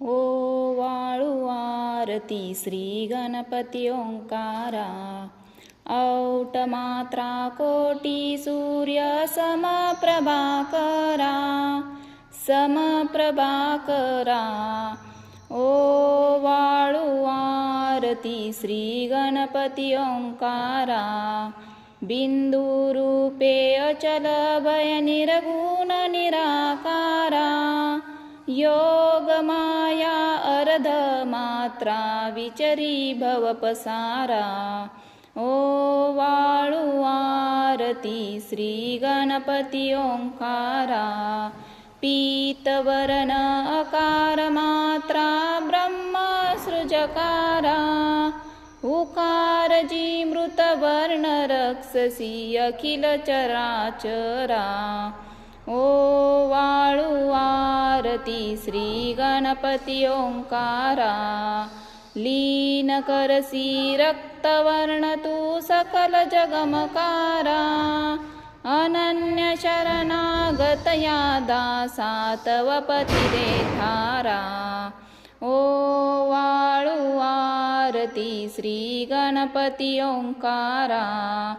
ओ वाळू आरती श्री गणपती ओंकारा. औट मात्रा कोटी सूर्य समप्रभाकरा. समप्रभाकरा. ओ वाळू आरती श्री गणपती ओंकारा. बिंदू रूपे अचल भय निर्गुण निराकारा. योग माया अर्ध मात्रा विचरी भव पसारा. ओ वाळू आरती श्री गणपती ओंकारा. पीतवर्ण अकार मात्रा ब्रह्म सृजकारा. उकार जी मृतवर्ण रक्षसी अखिल चराचरा. ओ वाळू आरती श्री गणपती ओंकारा. लीन करसी रक्तवर्ण तू सकल जगमकारा. अनन्य शरणागत या दासा तव पतिरे थारा. ओ वाळू आरती श्री गणपती ओंकारा.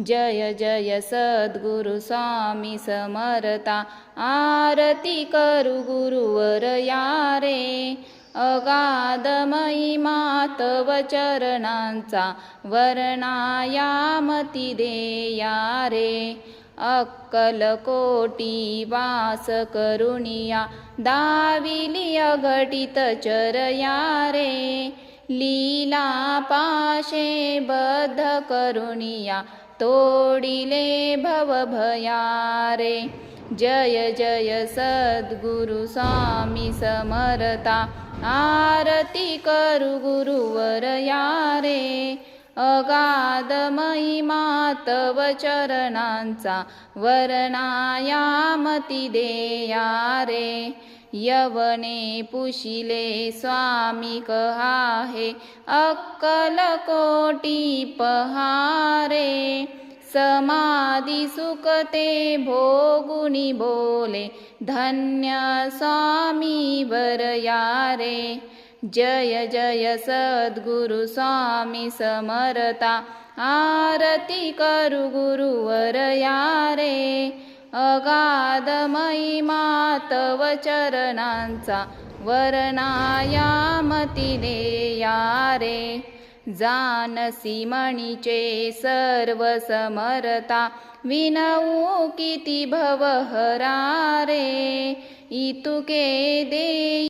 जय जय सद्गुरु स्वामी समर्था. आरती करू गुरुवर यारे. अगाध महिमा तव चरणांचा वर्णायामती देया रे. अक्कल कोटी वास करुणिया दाविली अघटित चरया रे. लीला पाशे बद्ध करुणिया तोडिले भव भया रे. जय जय सद्गुरु स्वामी समर्था. आरती करू गुरुवर यारे. अगाध महिमा तव चरणांचा वर्णायामती देया रे. यवने पुशिले स्वामी कहाहे अक्कल कोटी पहारे. समाधी सुखते भोगुनी बोले धन्य स्वामी वर यारे. जय जय सद्गुरु स्वामी समर्था. आरती करू गुरुवर यारे. अगाध महिमा तव चरणांचा वर्णायामती देया रे. जानसी मणीचे सर्व समर्था. विनवू किती भवहरा रे. इतुके देई